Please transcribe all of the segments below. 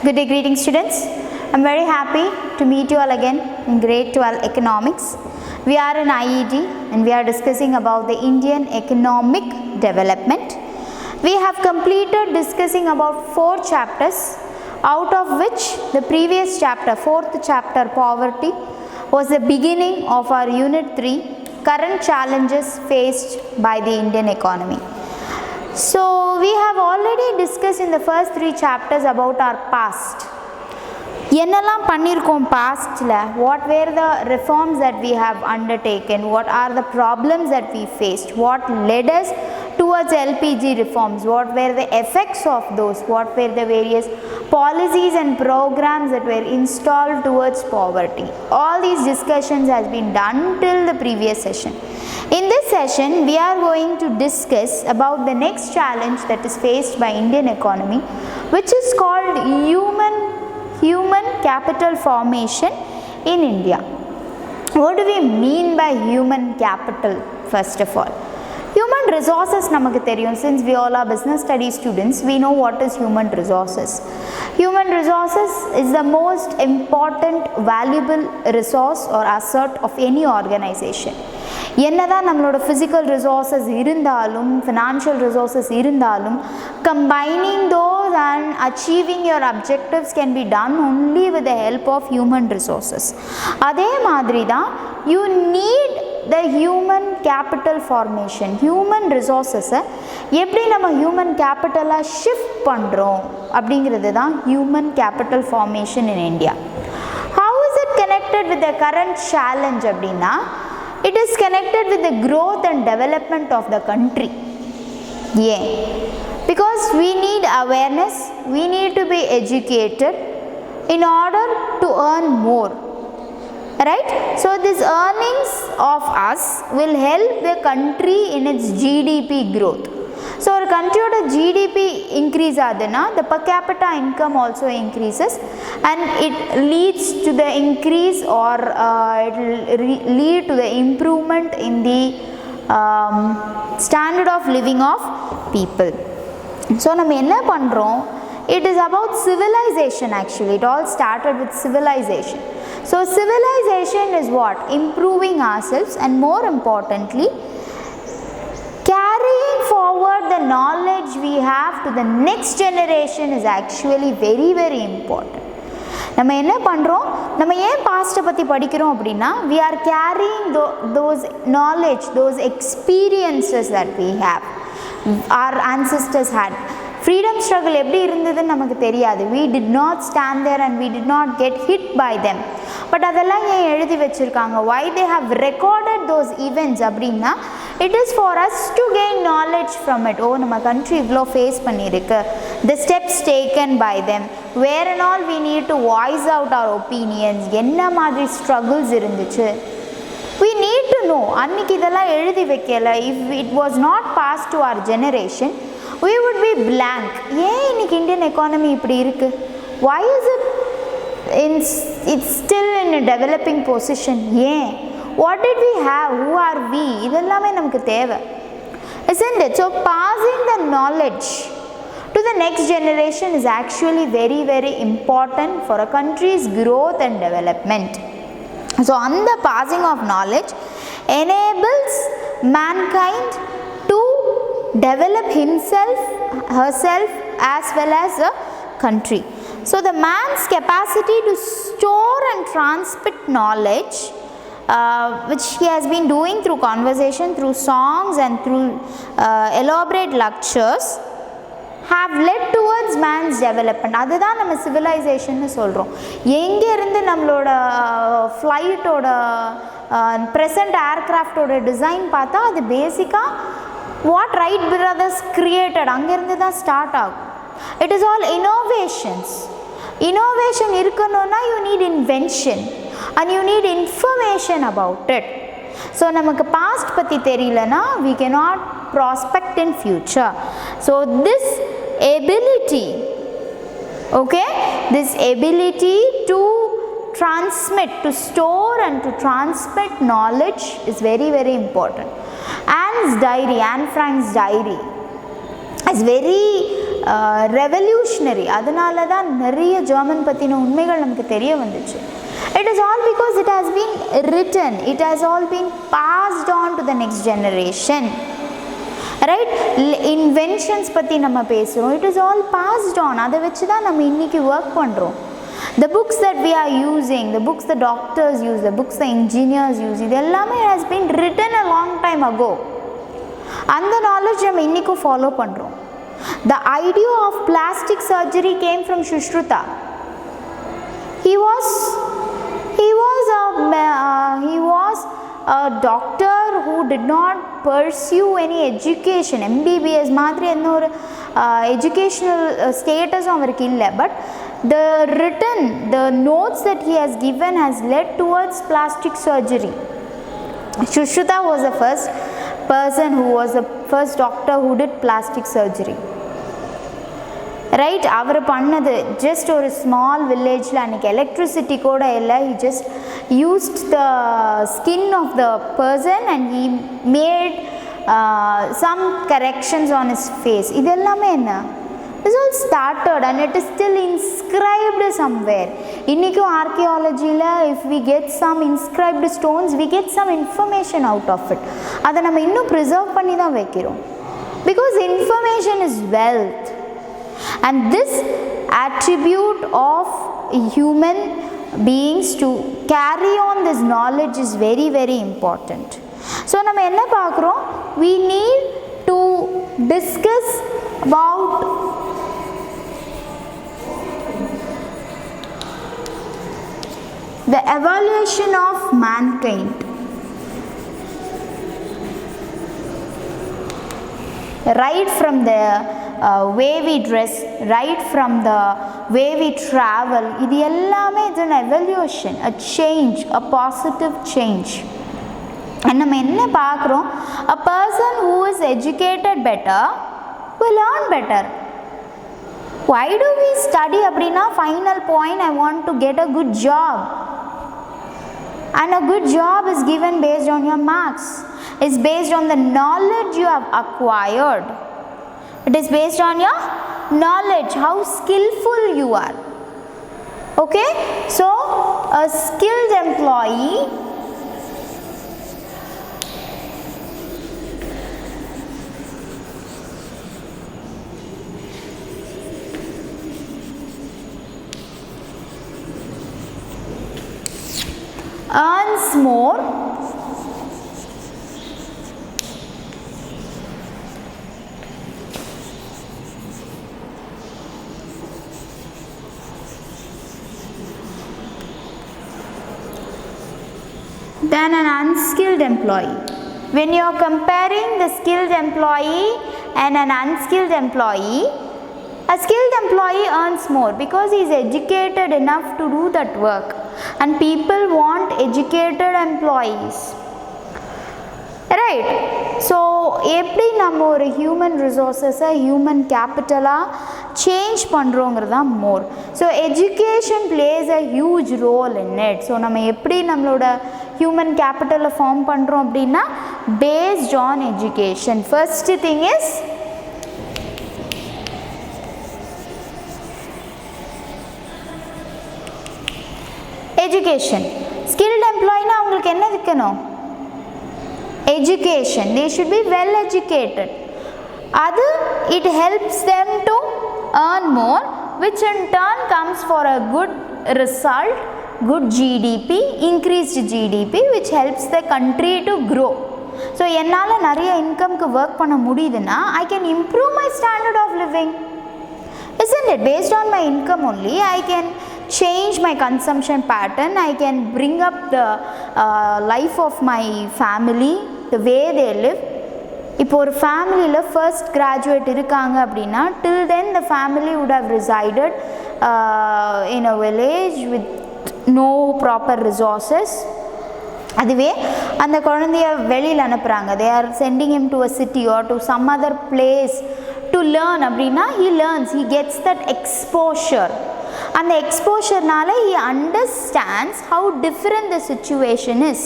Good day, greeting students. I am very happy to meet you all again in grade 12 economics. We are in IED and we are discussing about the Indian economic development. We have completed discussing about 4 chapters, out of which the previous chapter, 4th chapter, poverty, was the beginning of our unit 3, current challenges faced by the Indian economy. So we have already discussed in the first 3 chapters about our past. என்னெல்லாம் பண்ணியிருக்கோம் பாஸ்டில், what were the reforms that we have undertaken, what are the problems that we faced, what led us towards LPG reforms, what were the effects of those, what were the various policies and programs that were installed towards poverty. All these discussions has been done till the previous session. In this session, we are going to discuss about the next challenge that is faced by Indian economy, which is called human capital formation in India. What do we mean by human capital? First of all, human resources namakku theriyum. Since we all are business studies students, we know what is human resources. Human resources is the most important valuable resource or asset of any organization. என்னதான் நம்மளோட physical resources இருந்தாலும், financial resources இருந்தாலும், combining those and achieving your objectives can be done only with the help of human resources. அதே மாதிரி தான் you need the human capital formation. Human resources எப்படி நம்ம human capital shift பண்றோம் அப்படிங்கிறது தான் human capital formation in India. How is it connected with the current challenge அப்படின்னா, it is connected with the growth and development of the country. Yeah, because we need awareness, we need to be educated in order to earn more, right? So these earnings of us will help the country in its GDP growth. So our country's GDP increase adana, the per capita income also increases, and it leads to the increase or it will lead to the improvement in the standard of living of people. So நம்ம என்ன பண்றோம்? It is about civilization actually. It all started with civilization. So civilization is what? Improving ourselves, and more importantly, carrying forward the knowledge we have to the next generation is actually very very important. நம்ம என்ன பண்றோம்? நம்ம ஏன் past பத்தி படிக்கிறோம் அப்படினா, we are carrying those knowledge, those experiences that we have, our ancestors had. Freedom struggle எப்படி இருந்ததுன்னு நமக்கு தெரியாது. We did not stand there and we did not get hit by them. But அதெல்லாம் ஏன் எழுதி வச்சிருக்காங்க? Why they have recorded those events அப்படின்னா, it is for us to gain knowledge from it. ஓ, நம்ம country இவ்வளோ ஃபேஸ் பண்ணியிருக்கு, the steps taken by them, where and all we need to voice out our opinions, என்ன மாதிரி struggles இருந்துச்சு, we need to know. அன்னைக்கு இதெல்லாம் எழுதி வைக்கல, if it was not passed to our generation, we would be blank. ஏன் இன்னைக்கு Indian economy இப்படி இருக்கு? Why is it it's still in a developing position? ஏன்? What did we have? Who are we? இதெல்லாமே நமக்கு தேவை, isn't it? So passing the knowledge to the next generation is actually very very important for a country's growth and development. So on the passing of knowledge enables mankind to develop himself, herself, as well as a country. So the man's capacity to store and transmit knowledge, which he has been doing through conversation, through songs and through elaborate lectures, have led towards man's development. அதுதான் நம்ம சிவிலைசேஷன்னு சொல்கிறோம். எங்கே இருந்து நம்மளோட ஃப்ளைட்டோட present ஏர்க்ராஃப்டோட design பார்த்தா, அது பேசிக்காக what Wright brothers created, அங்கேருந்து தான் ஸ்டார்ட் ஆகும். It is all innovations. Innovation இருக்கணும்னா you need invention and you need information about it. So நமக்கு past பற்றி தெரியலனா we cannot prospect in future. So this ability, okay, this ability to transmit, to store and to transmit knowledge is very very important. Anne Frank's diary is very revolutionary. அதனால தான் நிறைய German பற்றின உண்மைகள் நமக்கு தெரிய வந்துச்சு. It is all because it has been written, it has all been passed on to the next generation, right? Inventions பற்றி நம்ம பேசுகிறோம், it is all passed on. அதை வச்சு தான் நம்ம இன்றைக்கி ஒர்க் பண்ணுறோம். The books that we are using, the books the doctors use, the books the engineers use, இது எல்லாமே has been written a long time ago. அந்த நாலேஜ் நம்ம இன்றைக்கும் ஃபாலோ பண்ணுறோம். The idea of plastic surgery came from Sushruta. He was a doctor who did not pursue any education. MBBS மாதிரி என்ன ஒரு educational status அவருக்கு இல்லை. But the notes that he has given has led towards plastic surgery. Sushruta was the first person who was the first doctor who did plastic surgery, right? அவர் பண்ணது just ஒரு small villageல அன்றைக்கி electricity கூட இல்லை. he just used the skin of the person and he made some corrections on his face. இது எல்லாமே என்ன, this all started and it is still inscribed somewhere. இன்றைக்கும் ஆர்கியாலஜியில் if we get some inscribed stones, we get some information out of it. அதை நம்ம இன்னும் preserve பண்ணி தான் வைக்கிறோம். because information is wealth, and this attribute of human beings to carry on this knowledge is very very important. so நம்ம என்ன பார்க்குறோம், we need to discuss about the evaluation of mankind. Right from the way we dress, right from the way we travel, இது எல்லாமே is an evolution, a change, a positive change. and நம்ம என்ன பார்க்குறோம், a person who is educated better will learn better. why do we study அப்படின்னா final point, I want to get a good job, and a good job is given based on your marks, is based on the knowledge you have acquired. It is based on your knowledge, how skillful you are. okay, so a skilled employee earns more than an unskilled employee. When you are comparing the skilled employee and an unskilled employee, a skilled employee earns more because he is educated enough to do that work, and people want educated employees, right? so எப்படி நம்ம ஒரு human ரிசோர்ஸஸை human கேபிட்டலாக change பண்ணுறோங்கிறது தான் more. So education plays a huge role in it. So நம்ம எப்படி நம்மளோட ஹியூமன் கேபிட்டலை ஃபார்ம் பண்ணுறோம் அப்படின்னா based on education. First thing is education. Skilled எம்ப்ளாயினா அவங்களுக்கு என்ன இருக்கணும், education. they should be well educated. அது it helps them to earn more, which in turn comes for a good result, good GDP, increased GDP, which helps the country to grow. So என்னால் நிறைய இன்கம்க்கு work பண்ண முடியுதுன்னா I can improve my standard of living, isn't it? based on my income only I can change my consumption pattern, I can bring up the life of my family, the way they live. இப்போ ஒரு ஃபேமிலியில் first graduate இருக்காங்க அப்படின்னா till then the family would have resided in a village with no proper resources. அதுவே அந்த குழந்தைய வெளியில் அனுப்புகிறாங்க, they are sending him to a city or to some other place to learn அப்படின்னா he learns, he gets that exposure. அந்த எக்ஸ்போஷர்னால he understands how different the situation is.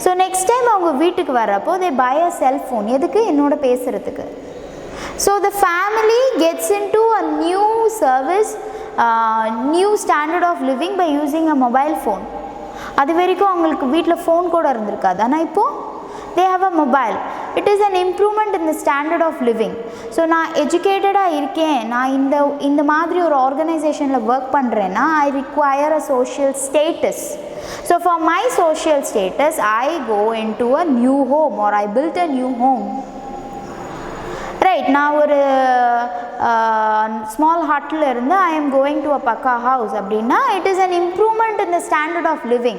So next time அவங்க வீட்டுக்கு வர்றப்போ they buy a cell phone. எதுக்கு? என்னோட பேசுகிறதுக்கு. So the family gets into a new service, new standard of living by using a mobile phone. அது வரைக்கும் அவங்களுக்கு வீட்டில் ஃபோன் கூட இருந்திருக்காது, ஆனால் இப்போது they have a mobile. It is an improvement in the standard of living. So நான் எஜுகேட்டடாக இருக்கேன், நான் இந்த மாதிரி ஒரு ஆர்கனைசேஷனில் ஒர்க் பண்ணுறேன்னா I require a social status. So for my social status I go into a new home or I built a new home. Right, நான் ஒரு small ஹாட்டில் இருந்து I am going to a பக்கா ஹவுஸ் அப்படின்னா it is an improvement in the standard of living.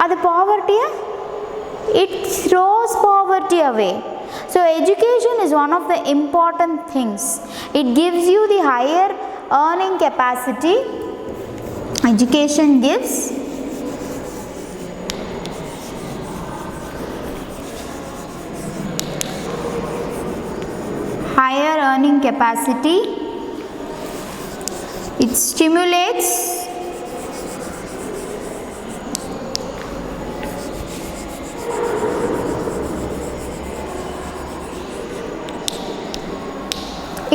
அது பாவர்ட்டியை it throws poverty away. So education is one of the important things. It gives you the higher earning capacity. Education gives higher earning capacity. It stimulates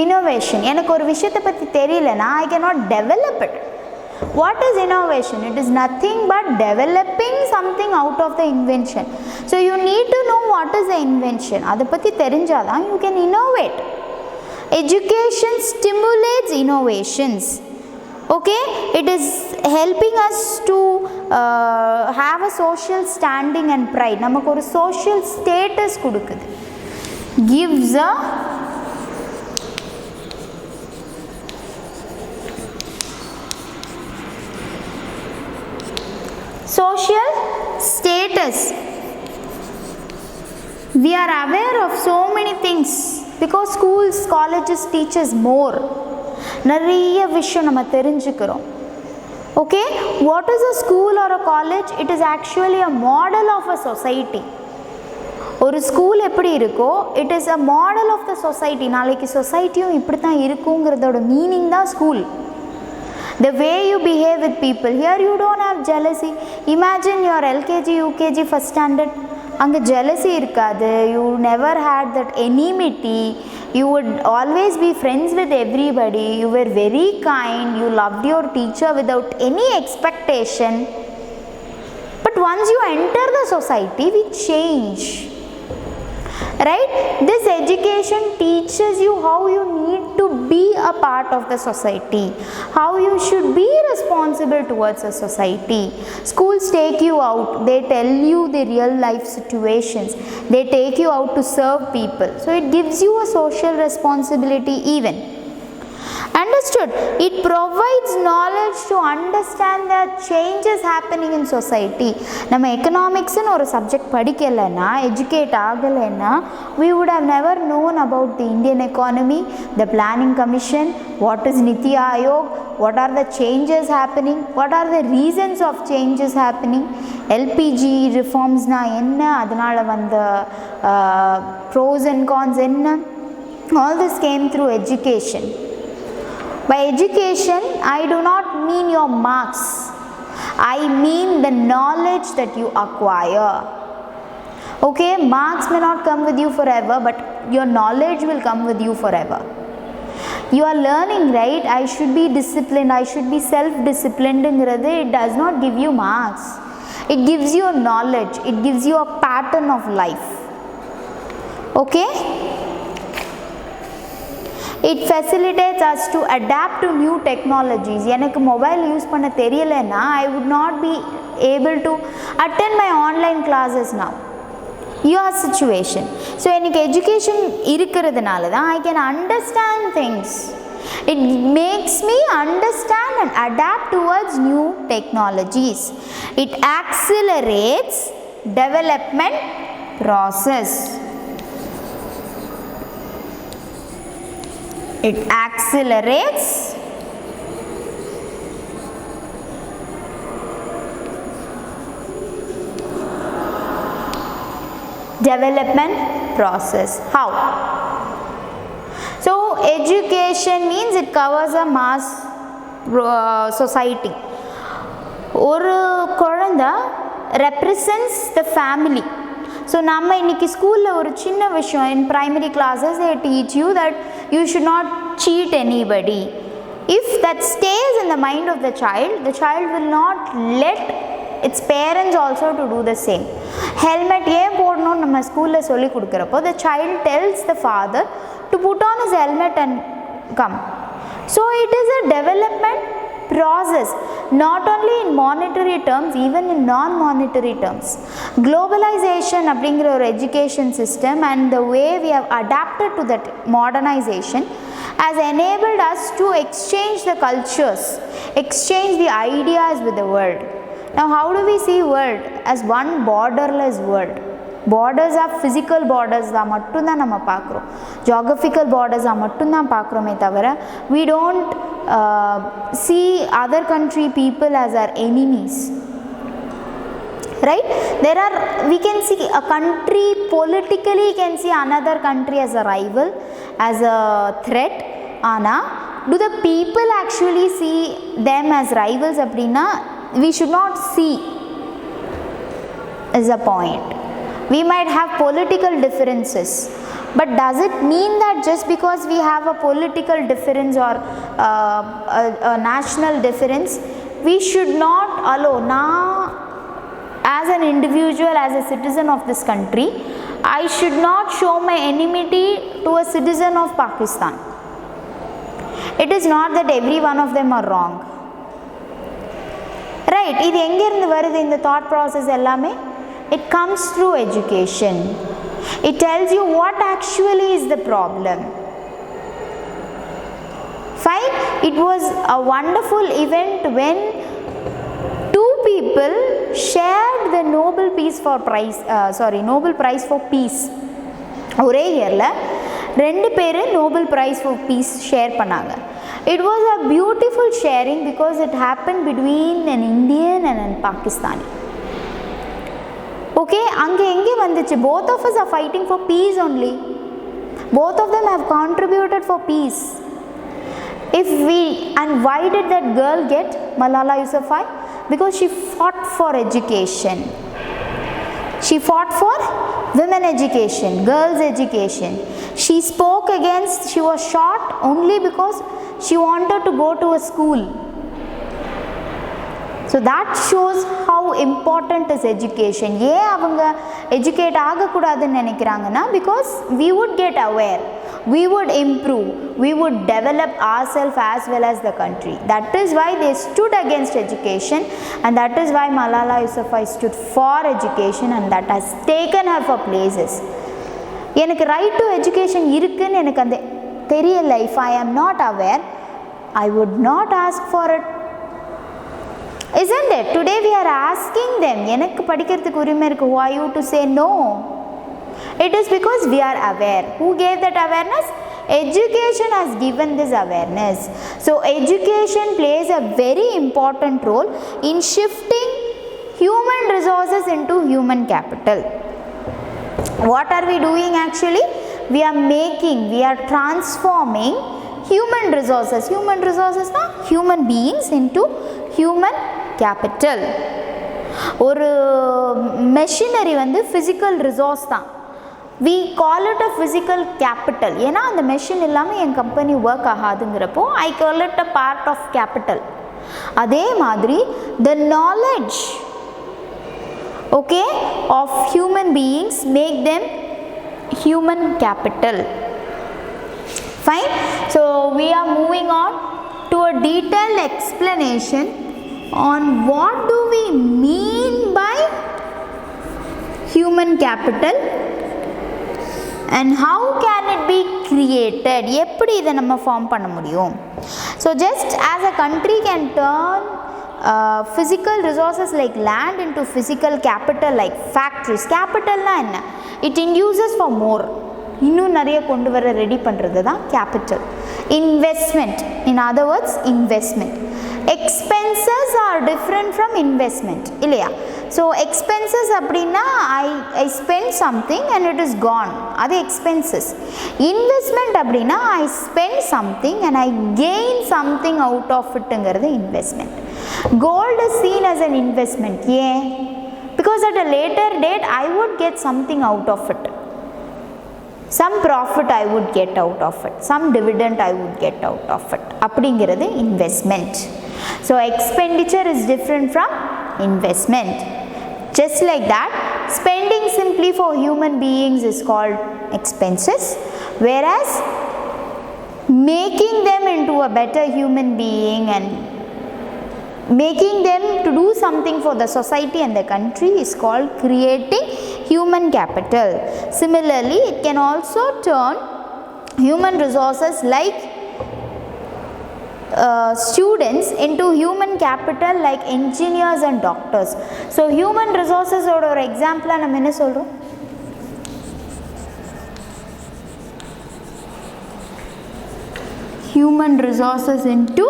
innovation. எனக்கு ஒரு விஷயத்தை பற்றி தெரியலனா I cannot develop it. What is innovation? It is nothing but developing something out of the invention. So you need to know what is the invention. அதை பற்றி தெரிஞ்சாதான் you can innovate. Education stimulates innovations. Okay, it is helping us to have a social standing and pride. நமக்கு ஒரு social status கொடுக்குது. Gives a social status. We are aware of so many things because schools, colleges teach us more. நிறைய விஷயம் நம்ம தெரிஞ்சுக்கிறோம். Okay, what is a school or a college? It is actually a model of a society. ஒரு school எப்படி இருக்கோ it is a model of the society. நாளைக்கு சொசைட்டியும் இப்படி தான் இருக்குங்கிறதோட மீனிங் தான் school. The way you behave with people. Here you don't have jealousy. Imagine your LKG, UKG, first standard. அங்கே jealousy இருக்காது. You never had that enmity. You would always be friends with everybody. You were very kind. You loved your teacher without any expectation. But once you enter the society, we change. Right? This education teaches you how you need to be a part of the society, how you should be responsible towards a society. Schools take you out, they tell you the real life situations, they take you out to serve people. So it gives you a social responsibility even. Understood? It provides knowledge to understand the changes happening in society. நம்ம எக்கனாமிக்ஸ்னு ஒரு subject படிக்கலைன்னா, educate ஆகலைன்னா, we would have never known about the Indian economy, the planning commission, what is Niti Aayog, what are the changes happening, what are the reasons of changes happening, LPG reformsனா என்ன, அதனால் வந்த pros and cons என்ன, all this came through education. By education, I do not mean your marks. I mean the knowledge that you acquire. Okay, marks may not come with you forever, but your knowledge will come with you forever. You are learning, right? I should be disciplined. I should be self-disciplined. It does not give you marks. It gives you knowledge. It gives you a pattern of life. Okay? It facilitates us to adapt to new technologies. எனக்கு mobile use பண்ண தெரியலைன்னா I would not be able to attend my online classes now. Your situation. So எனக்கு education இருக்கிறதுனால தான் I can understand things. It makes me understand and adapt towards new technologies. It accelerates development process. It accelerates development process. How? So education means it covers a mass society. ஒரு குழந்தை represents the family. So நம்ம இன்றைக்கி ஸ்கூலில் ஒரு சின்ன விஷயம் in primary classes they teach you that you should not cheat anybody. If that stays in the mind of the child will not let its parents also to do the same. Helmet ஏன் போடணும்னு நம்ம ஸ்கூலில் சொல்லி கொடுக்குறப்போ the child tells the father to put on his helmet and come. So it is a development process, not only in monetary terms, even in non-monetary terms. Globalization அப்படிங்கிற ஒரு education system and the way we have adapted to that modernization has enabled us to exchange the cultures, exchange the ideas with the world. Now how do we see world? As one borderless world. Borders are physical borders தான் மட்டும்தான் நம்ம பார்க்குறோம், geographical borders தான் மட்டும்தான் பார்க்குறோமே தவிர we don't see other country people as our enemies, right? We can see a country politically can see another country as a rival, as a threat. Ana do the people actually see them as rivals? Appadina we should not see is a point. We might have political differences, but does it mean that just because we have a political difference or a national difference we should not allow? Now as an individual, as a citizen of this country, I should not show my enmity to a citizen of Pakistan. It is not that every one of them are wrong, right? இது எங்க இருந்து வருது இந்த thought process எல்லாமே? It comes through education. It tells you what actually is the problem. Fine. It was a wonderful event when two people shared the Nobel Prize for Peace. ஒரே இயர்ல ரெண்டு பேர் Nobel Prize for Peace share பண்ணாங்க. It was a beautiful sharing because it happened between an Indian and a Pakistani. Okay, அங்கே எங்கே வந்துச்சு? Both of us are fighting for peace only. Both of them have contributed for peace. And why did that girl get Malala Yousafzai? Because she fought for education. She fought for women education, girls education. She spoke against, she was shot only because she wanted to go to a school. So that shows how important is education. ஏன் அவங்க educate ஆகக்கூடாதுன்னு நினைக்கிறாங்கன்னா because we would get aware, we would improve, we would develop ourselves as well as the country. That is why they stood against education, and that is why Malala Yousafzai stood for education, and that has taken her for places. எனக்கு right to education இருக்குன்னு எனக்கு அந்த தெரியல. If I am not aware, I would not ask for it. Isn't it? Today we are asking them, எனக்கு படிக்கிறதுக்கு உரிமை இருக்கு. Who are you to say no? It is because we are aware. Who gave that awareness? Education has given this awareness. So education plays a very important role in shifting human resources into human capital. What are we doing actually? We are transforming human resources. Human resources na human beings into human capital. ஒரு machinery வந்து physical resource தான். We call it a physical capital. ஏன்னா அந்த machine இல்லாமல் என் company work ஆகாதுங்கிறப்போ I call it a part of capital. அதே மாதிரி the knowledge, okay, of human beings make them human capital. Fine. So we are moving on to a detailed explanation on what do we mean by human capital and how can it be created. எப்படி இதை நம்ம form பண்ண முடியும்? So just as a country can turn physical resources like land into physical capital like factories. Capitalனா என்ன? It induces for more. இன்னும் நிறைய கொண்டு வர ரெடி பண்ணுறது தான் capital. Investment, in other words investment. Expenses are different from investment இல்லையா? So expenses அப்படின்னா I spend something and it is gone, அது எக்ஸ்பென்சஸ். இன்வெஸ்ட்மெண்ட் அப்படின்னா I spend something and I gain something out of இட்டுங்கிறது investment. Gold is seen as an investment. ஏன்? because at a later date I would get something out of it. Some profit I would get out of it, some dividend I would get out of it. அப்படிங்கிறது investment. So expenditure is different from investment. Just like that, spending simply for human beings is called expenses, whereas making them into a better human being and making them to do something for the society and the country is called creating human capital. Similarly, it can also turn human resources like students into human capital like engineers and doctors. So human resources oda or example nam enna solrom, human resources into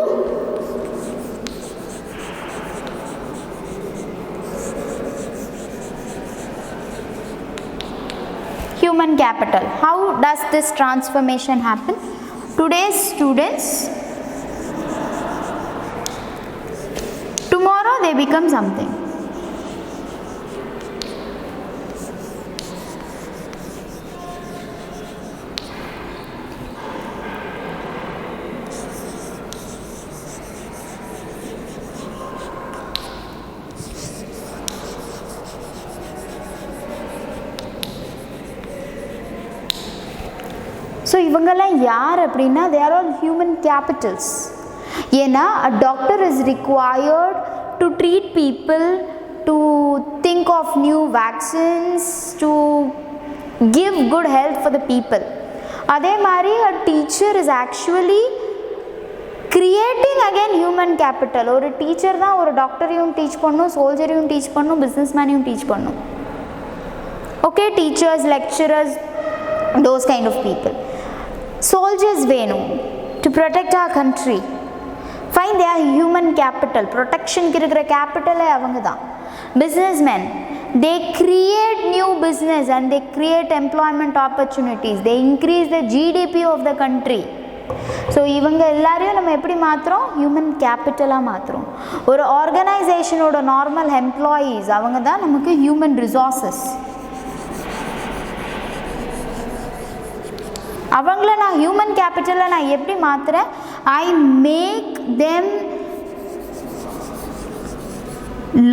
human capital. How does this transformation happen? Today's students, tomorrow they become something. So இவங்கெல்லாம் யார் அப்படின்னா they are all human capitals. ஏன்னா a doctor is required to treat people, to think of new vaccines, to give good health for the people. அதே மாதிரி a teacher is actually creating again human capital. ஒரு teacher தான் ஒரு டாக்டரையும் teach பண்ணும், சோல்ஜரையும் teach பண்ணும், பிஸ்னஸ்மேனையும் teach பண்ணும். Okay, teachers, lecturers, those kind of people. Soldiers வேணும் to protect our country. Fine, they are human capital. Protection க்கு இருக்கிற capital அவங்க தான். Businessmen, they create new business and they create employment opportunities. They increase the GDP of the country. So இவங்க எல்லாரையும் நம்ம எப்படி மாற்றுறோம்? Human கேபிட்டலாக மாற்றுறோம். ஒரு ஆர்கனைசேஷனோட நார்மல் எம்ப்ளாயீஸ் அவங்க தான் நமக்கு ஹியூமன் ரிசோர்ஸஸ். அவங்கள நான் ஹியூமன் கேபிட்டலில் நான் எப்படி மாற்றுறேன்? I make them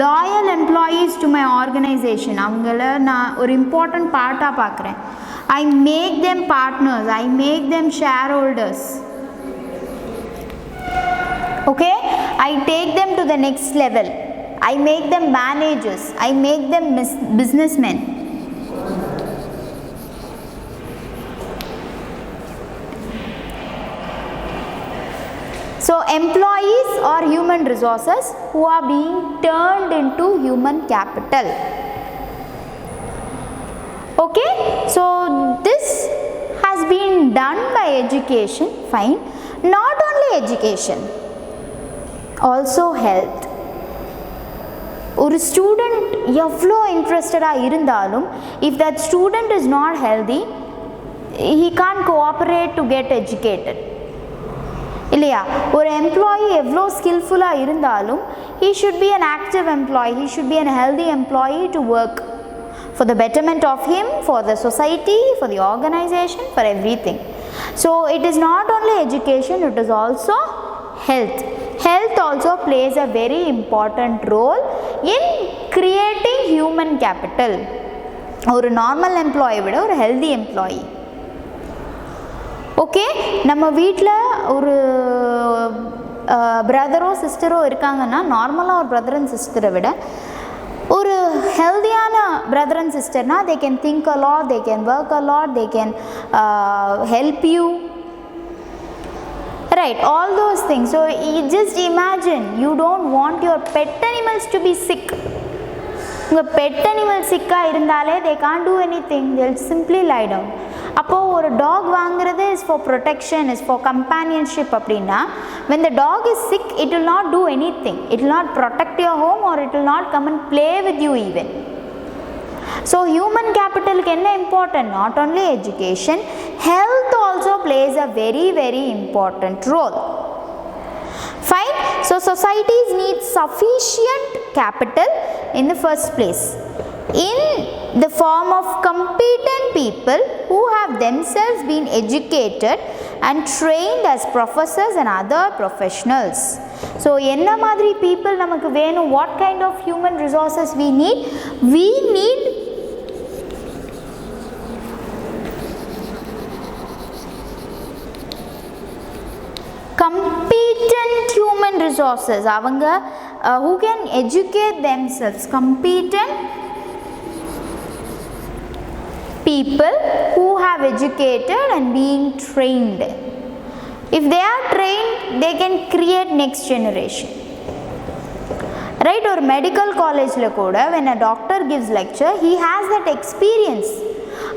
loyal employees to my organisation. அவங்கள நான் ஒரு இம்பார்ட்டண்ட் பார்ட்டாக பார்க்குறேன். I make them partners, I make them shareholders. Okay, I take them to the next level. I make them managers, I make them businessmen. So employees are human resources who are being turned into human capital. Okay, so this has been done by education. Fine, not only education, also health. ஒரு student எவ்வளோ இன்ட்ரெஸ்டடாக இருந்தாலும் if that student is not healthy, he can't cooperate to get educated. இல்லையா? ஒரு employee எவ்வளோ ஸ்கில்ஃபுல்லாக இருந்தாலும் he should be an active employee, he should be a healthy employee to work for the betterment of him, for the society, for the organization, for everything. So it is not only education, it is also health. Health also plays a very important role in creating human capital. ஒரு normal எம்ப்ளாயை விட ஒரு healthy employee. Okay, நம்ம வீட்டில் ஒரு பிரதரோ சிஸ்டரோ இருக்காங்கன்னா நார்மலாக ஒரு brother and சிஸ்டரை விட ஒரு ஹெல்தியான பிரதர் அண்ட் சிஸ்டர்னா they can think a lot, they can work a lot, they can help you, right, all those things. So you just imagine, you don't want your pet animals to be sick. உங்கள் pet animal சிக்காக இருந்தாலே they can't do anything, they'll simply lie down. அப்போது ஒரு talk வாங்குறது is for protection, is for companionship அப்படின்னா when the dog is sick, it will not do anything, it will not protect your home or it will not come and play with you even. So human capital க்கு என்ன important? Not only education, health also plays a very very important role. Fine, so societies need sufficient capital in the first place. in the form of competent people who have themselves been educated and trained as professors and other professionals. So enna madri people namakku venum, what kind of human resources we need? We need competent human resources, avanga who can educate themselves, competent people who have educated and being trained. If they are trained, they can create next generation, right? Or medical college la kuda when a doctor gives lecture, he has that experience,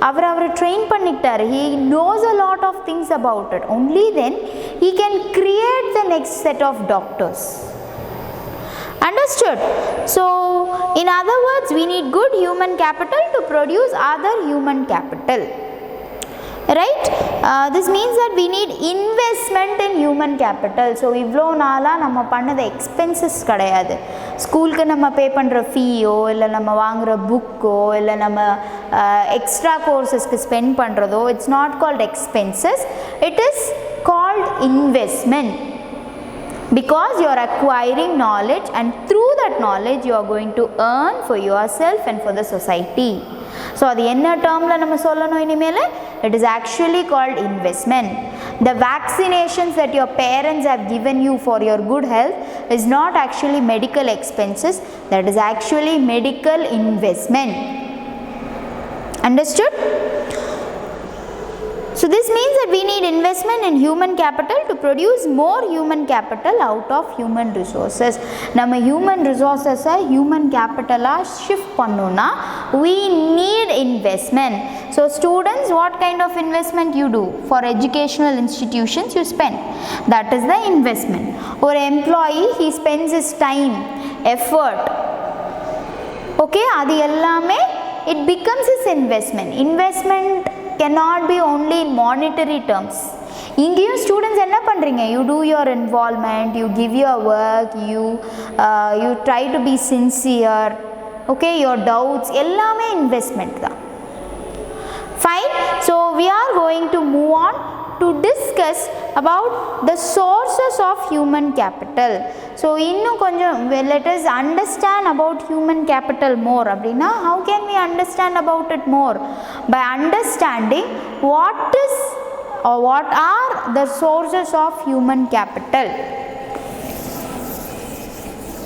அவர் train பண்ணிட்டார், he knows a lot of things about it, only then he can create the next set of doctors. Understood? So in other words, we need good human capital to produce other human capital, right? This means that we need investment in human capital. So ivlo naala nama pannada expenses kadayadu, school ku nama pay pandra fee o illa nama vaangra book o illa nama extra courses ku spend pandratho, it's not called expenses, it is called investment, because you are acquiring knowledge and through that knowledge you are going to earn for yourself and for the society. So adu enna term la nama sollano inimele, it is actually called investment. The vaccinations that your parents have given you for your good health is not actually medical expenses, that is actually medical investment. Understood? So this means that we need investment in human capital to produce more human capital out of human resources. Nama human resources human capital shift pannuna, we need investment. So students, what kind of investment you do? For educational institutions you spend, that is the investment. Or employee, he spends his time, effort, okay, adi ellame it becomes his investment. Investment cannot be only in monetary terms. இங்கேயும் students என்ன பண்ணுறீங்க, you do your involvement, you give your work, you try to be sincere, okay, your doubts எல்லாமே investment தான். Fine. So we are going to move on to discuss about the sources of human capital. So இன்னும் கொஞ்சம் let us understand about human capital more. அப்படின்னா how can we understand about it more? By understanding what is or what are the sources of human capital.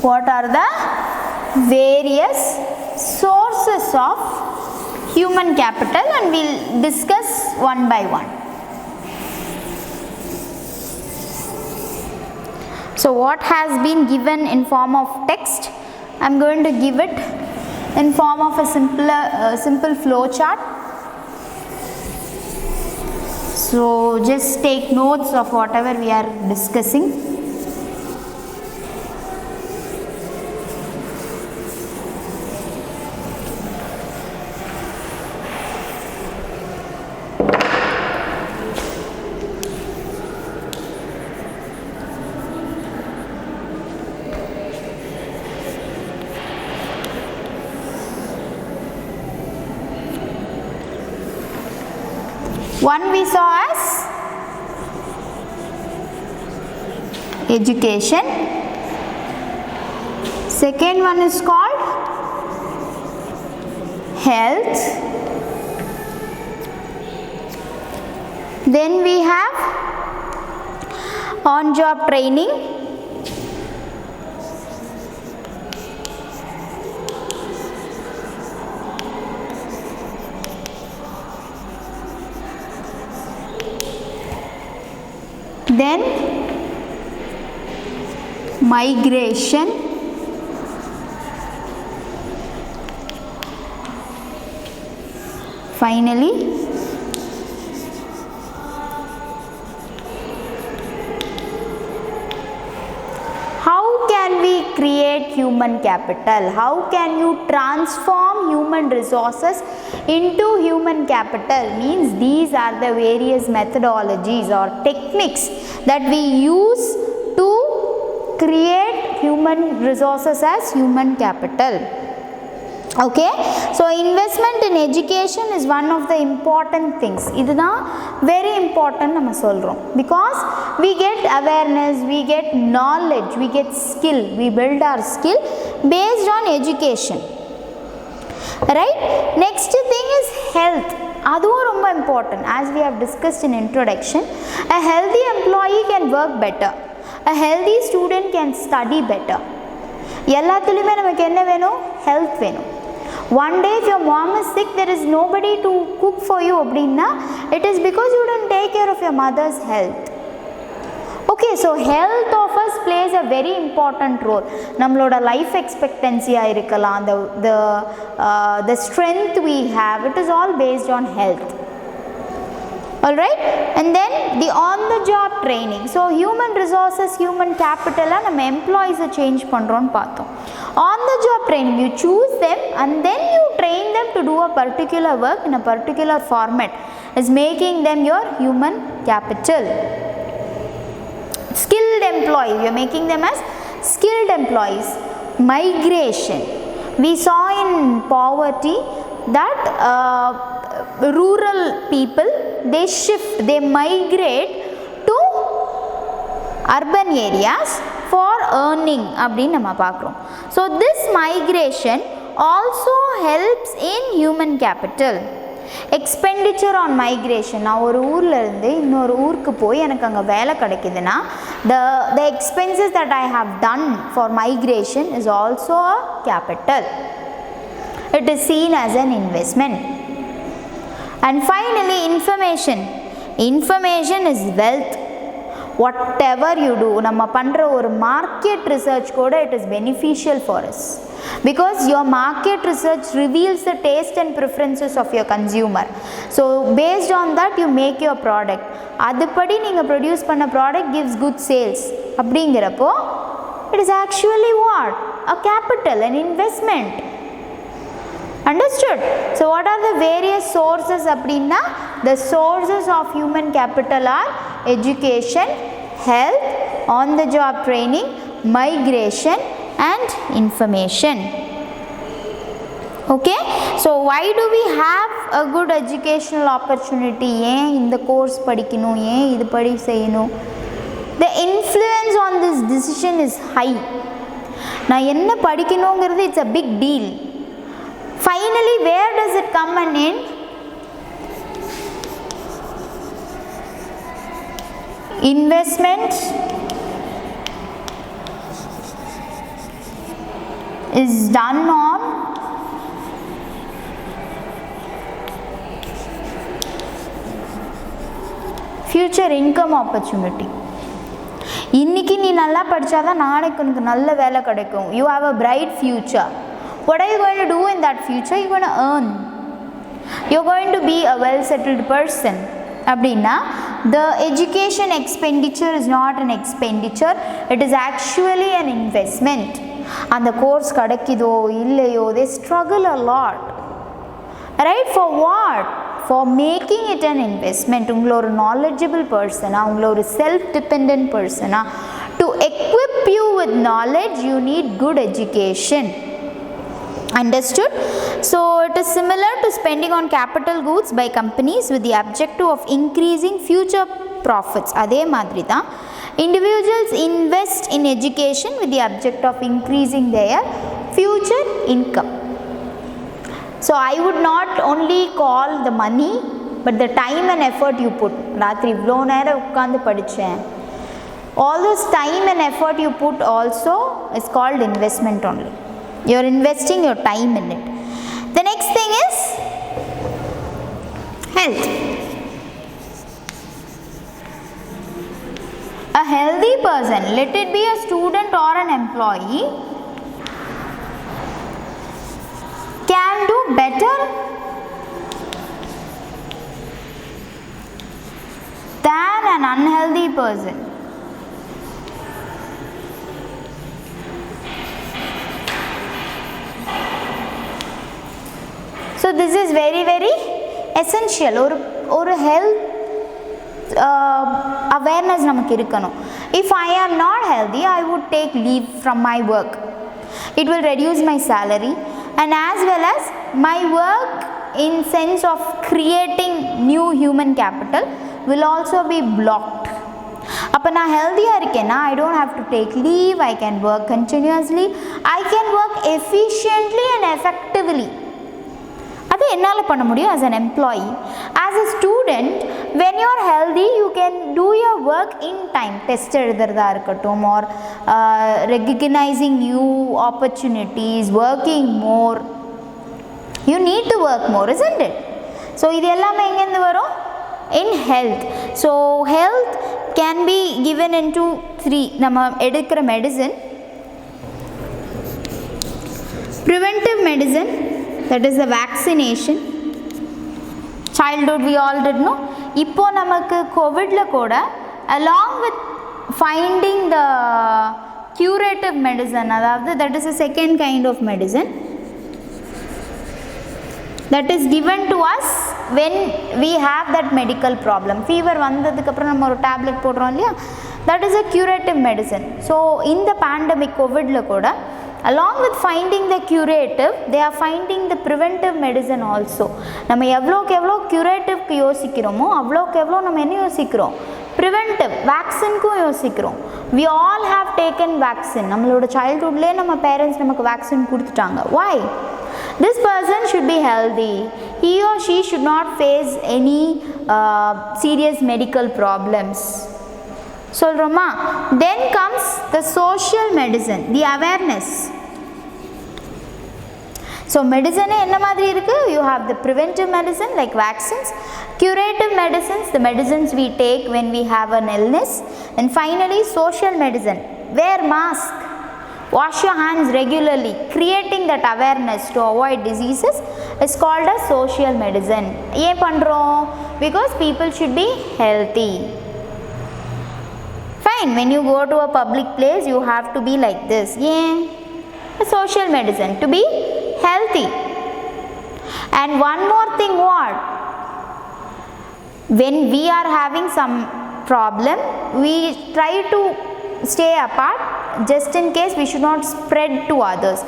What are the various sources of human capital, and we will discuss one by one. So what has been given in form of text, I am going to give it in form of a simple flow chart. So just take notes of whatever we are discussing. One we saw as education, second one is called health, then we have on job training, then migration, finally how can we create human capital? How can you transform human resources into human capital? Means these are the various methodologies or techniques that we use to create human resources as human capital. Okay, so investment in education is one of the important things. Iduna very important nama solrom, because we get awareness, we get knowledge, we get skill, we build our skill based on education, right? Next thing is health. Adu romba important, as we have discussed in introduction. A healthy employee can work better, a healthy student can study better. எல்லாத்துலயுமே நமக்கு என்ன வேணும்? Health வேணும். One day if your mom is sick, there is nobody to cook for you அப்படின்னா, it is because you didn't take care of your mother's health. Okay, so health of us plays a very important role. நம்மளோட life expectancy இருக்கலாம், the strength we have, it is all based on health. Alright, and then the on the job training. So human resources, human capital நம்ம employees change பண்றோம் பார்த்தோம். On the job training, you choose them and then you train them to do a particular work in a particular format, is making them your human capital. Skilled employees, you are making them as skilled employees. Migration, we saw in poverty that rural people, they shift, they migrate to urban areas for earning அப்படினு நம்ம பார்க்கிறோம். So this migration also helps in human capital. Expenditure on migration, நான் ஒரு ஊர்ல இருந்து இன்னொரு ஊருக்கு போய் எனக்கு அங்க வேலை கிடைக்குதுன்னா, the expenses that I have done for migration is also a capital. It is seen as an investment. And finally, information is wealth. Whatever you do, நம்ம பண்ற ஒரு market research கூட, it is beneficial for us, because your market research reveals the taste and preferences of your consumer. So based on that you make your product. அதுபடி நீங்க produce பண்ண product gives good sales அப்படிங்கிறப்போ, it is actually what? A capital, an investment. Understood? So what are the various sources அப்படின்னா, the sources of human capital are education, health, on the job training, migration and information. Okay, so why do we have a good educational opportunity? ஏன் இந்த course படிக்கணும், ஏன் இது படி செய்யணும்? The influence on this decision is high. நான் என்ன படிக்கணுங்கிறது, it's a big deal. Finally, where does it come and end? Investment is done on future income opportunity. இன்னைக்கு நீ நல்லா படிச்சாதான் நாளைக்கு உனக்கு நல்ல வேலை கிடைக்கும். You have a bright future. What are you going to do in that future? You're going to earn. You're going to be a well-settled person. அப்படின்னா, the education expenditure is not an expenditure, it is actually an investment. அந்த course கிடைக்குதோ இல்லையோ, they struggle a lot, right? For what? For making it an investment. உங்களை ஒரு knowledgeable person, உங்களை ஒரு self-dependent person, to equip you with knowledge you need good education. Understood? So it is similar to spending on capital goods by companies with the objective of increasing future profits. அதே மாதிரி தான் individuals invest in education with the object of increasing their future income. So I would not only call the money, but the time and effort you put. ராத்திரி இவ்வளோ நேரம் உட்காந்து படித்தேன், all this time and effort you put also is called investment only. You are investing your time in it. The next thing is health. A healthy person, let it be a student or an employee, can do better than an unhealthy person. So this is very very essential. ஒரு health awareness நமக்கு இருக்கணும். If I am not healthy, I would take leave from my work. It will reduce my salary and as well as my work in sense of creating new human capital will also be blocked. அப்போ நான் ஹெல்த்தியாக இருக்கேன்னா I don't have to take leave, I can work continuously, I can work efficiently and effectively. அது என்னால் பண்ண முடியும் as an employee. As a student, when you are healthy, you can do your work in time. Test எழுதுறதா இருக்கட்டும், or recognizing new opportunities, working more. You need to work more, isn't it? So இது எல்லாமே எங்கேருந்து வரும்? In health. So health can be given into 3. நம்ம எடுக்கிற medicine, preventive medicine, that is the vaccination. Childhood we all did know. இப்போ நமக்கு கோவிட்ல கூட along with finding the curative medicine, அதாவது that is a second kind of medicine that is given to us when we have that medical problem. Fever வந்ததுக்கு அப்புறம் நம்ம ஒரு tablet போடுறோம் இல்லையா, that is a curative medicine. So in the pandemic கோவிட்ல கூட along with finding the curative, they are finding the preventive medicine also. நம்ம எவ்வளோக்கு எவ்வளோ curative-க்கு யோசிக்கிறோமோ அவ்வளோக்கு எவ்வளோ நம்ம என்ன யோசிக்கிறோம், preventive vaccine-க்கும் யோசிக்கிறோம். We all have taken vaccine. நம்மளோட childhoodலேயே நம்ம parents நமக்கு vaccine கொடுத்துட்டாங்க. Why? This person should be healthy. He or she should not face any serious medical problems. சொல்கிறோமா? Then comes the social medicine, the awareness. So medicine என்ன மாதிரி இருக்கு? You have the preventive medicine like vaccines, curative medicines, the medicines we take when we have an illness, and finally social medicine. Wear mask, wash your hands regularly, creating that awareness to avoid diseases is called as social medicine. ஏன் பண்றோம்? Because people should be healthy. Fine, when you go to a public place you have to be like this. Yeah, a social medicine to be healthy. And one more thing, what? When we are having some problem, we try to stay apart just in case we should not spread to others.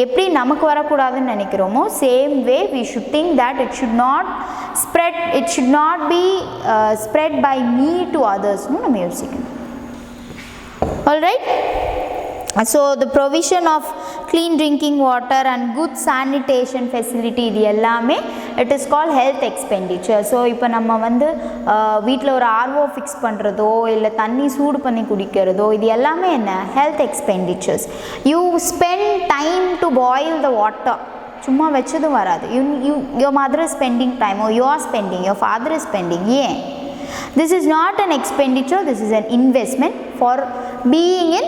எப்படி நமக்கு வரக்கூடாதுன்னு நினைக்கிறோமோ same way we should think that it should not be spread by me to others. நம்ம யோசிக்கணும். Alright, so the provision of clean drinking water and good sanitation facility, இது எல்லாமே it is called health expenditure. So இப்போ நம்ம வந்து வீட்டில் ஒரு RO fix பண்ணுறதோ இல்லை தண்ணி சூடு பண்ணி குடிக்கிறதோ இது எல்லாமே என்ன, health expenditures. You spend time to boil the water. சும்மா வச்சதும் வராது. Your mother is spending time, or you are spending, your father is spending. ஏன்? This is not an expenditure, this is an investment for being in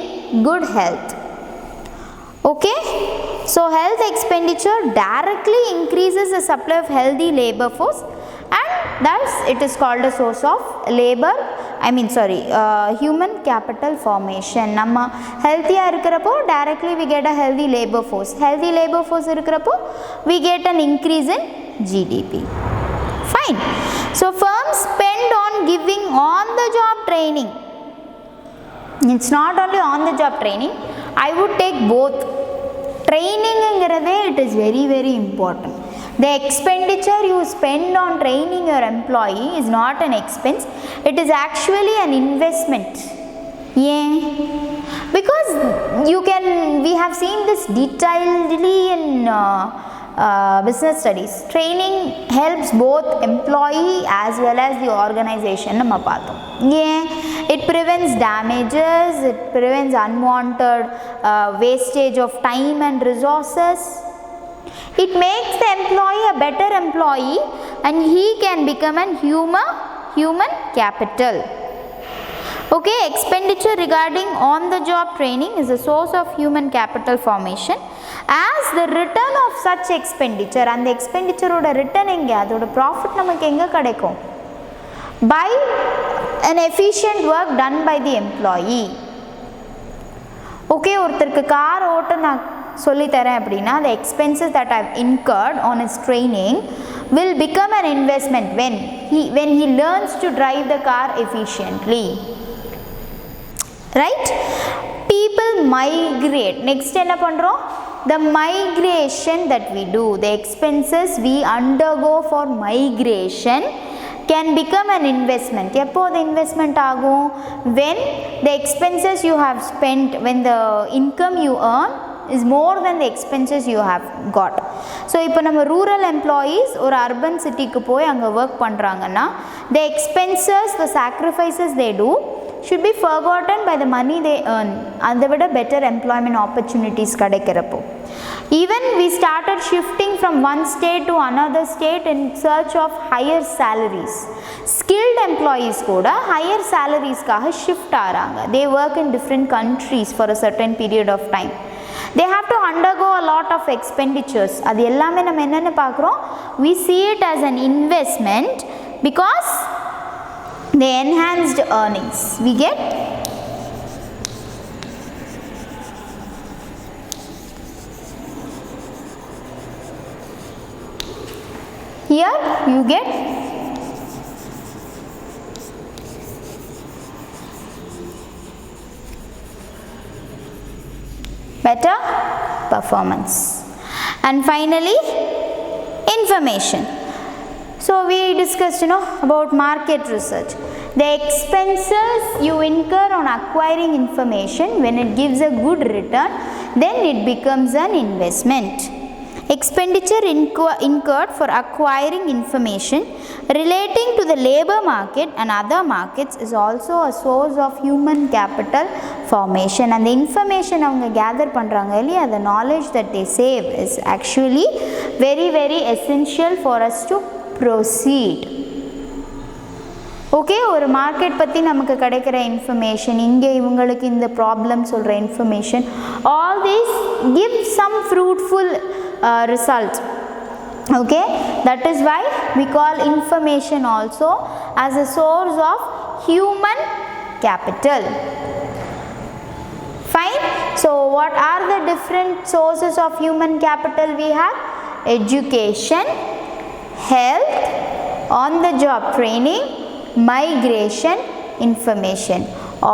good health. Okay, so health expenditure directly increases the supply of healthy labor force, and thus it is called a source of human capital formation. நம்ம ஹெல்த்தியாக இருக்கிறப்போ directly we get a healthy labor force. Healthy labor force இருக்கிறப்போ we get an increase in GDP. Fine. So firms spend on giving on the job training. It's not only on the job training, I would take both. Training ingiradhe, it is very very important. The expenditure you spend on training your employee is not an expense, it is actually an investment. Yeah, because we have seen this detailedly in business studies. Training helps both employee as well as the organization. நம்ம பார்த்தோம். Yeah, it prevents damages, it prevents unwanted wastage of time and resources. It makes the employee a better employee and he can become a human capital. Okay, expenditure regarding on the job training is a source of human capital formation. As the return of such expenditure, and the expenditure oda return enga, adoda profit namakku enga kadaikum? By an efficient work done by the employee. Okay, ஒருத்தருக்கு car ஓட்ட நான் சொல்லி தரேன் அப்படின்னா the expenses that I have incurred on his training will become an investment when he learns to drive the car efficiently. Right? People migrate. Next என்ன பண்றோம்? the migration that we do, the expenses we undergo for migration can become an investment. எப்போ the investment ஆகும்? When the expenses you have spent, when the income you earn is more than the expenses you have got. So இப்போ நம்ம rural employees ஒரு urban cityக்கு போய் அங்கே work பண்ணுறாங்கன்னா the expenses, the sacrifices they do should be forgotten by the money they earn. அதை விட better employment opportunities கிடைக்கிறப்போ. Even we started shifting from one state to another state in search of higher salaries. Skilled employees கூட higher salariesக்காக shift ஆகிறாங்க. They work in different countries for a certain period of time. They have to undergo a lot of expenditures. அது எல்லாமே நம்ம என்னென்னு பார்க்குறோம்? We see it as an investment because the enhanced earnings we get. Here you get better performance. And finally, information. So we discussed about market research. The expenses you incur on acquiring information, when it gives a good return, then it becomes an investment. Expenditure incurred for acquiring information relating to the labor market and other markets is also a source of human capital formation. And the information avanga gather பண்றாங்க இல்லையா, the knowledge that they save is actually very very essential for us to proceed. Okay, ஒரு market பற்றி நமக்கு கிடைக்கிற information, இங்கே இவங்களுக்கு இந்த problem சொல்கிற information, all these give some fruitful result. Okay, that is why we call information also as a source of human capital. Fine. So what are the different sources of human capital we have? Education, health, on the job training, migration, information.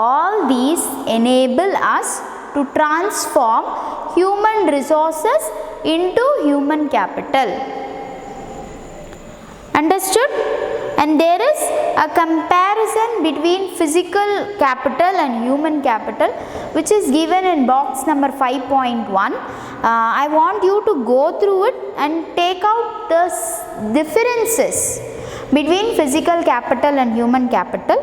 All these enable us to transform human resources into human capital. Understood? And there is a comparison between physical capital and human capital, which is given in box number 5.1. I want you to go through it and take out the differences between physical capital and human capital.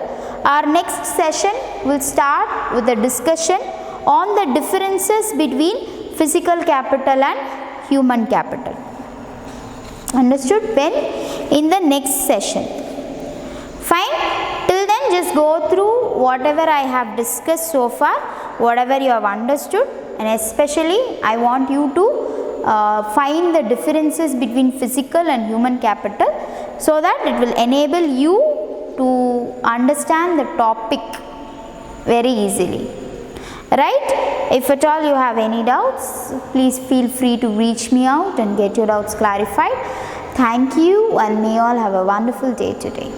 Our next session will start with a discussion on the differences between physical capital and human capital. Understood? When in the next session. Fine. Till then, just go through whatever I have discussed so far, whatever you have understood, and especially I want you to find the differences between physical and human capital, so that it will enable you to understand the topic very easily. Right? If at all you have any doubts, please feel free to reach me out and get your doubts clarified. Thank you, and may all have a wonderful day today.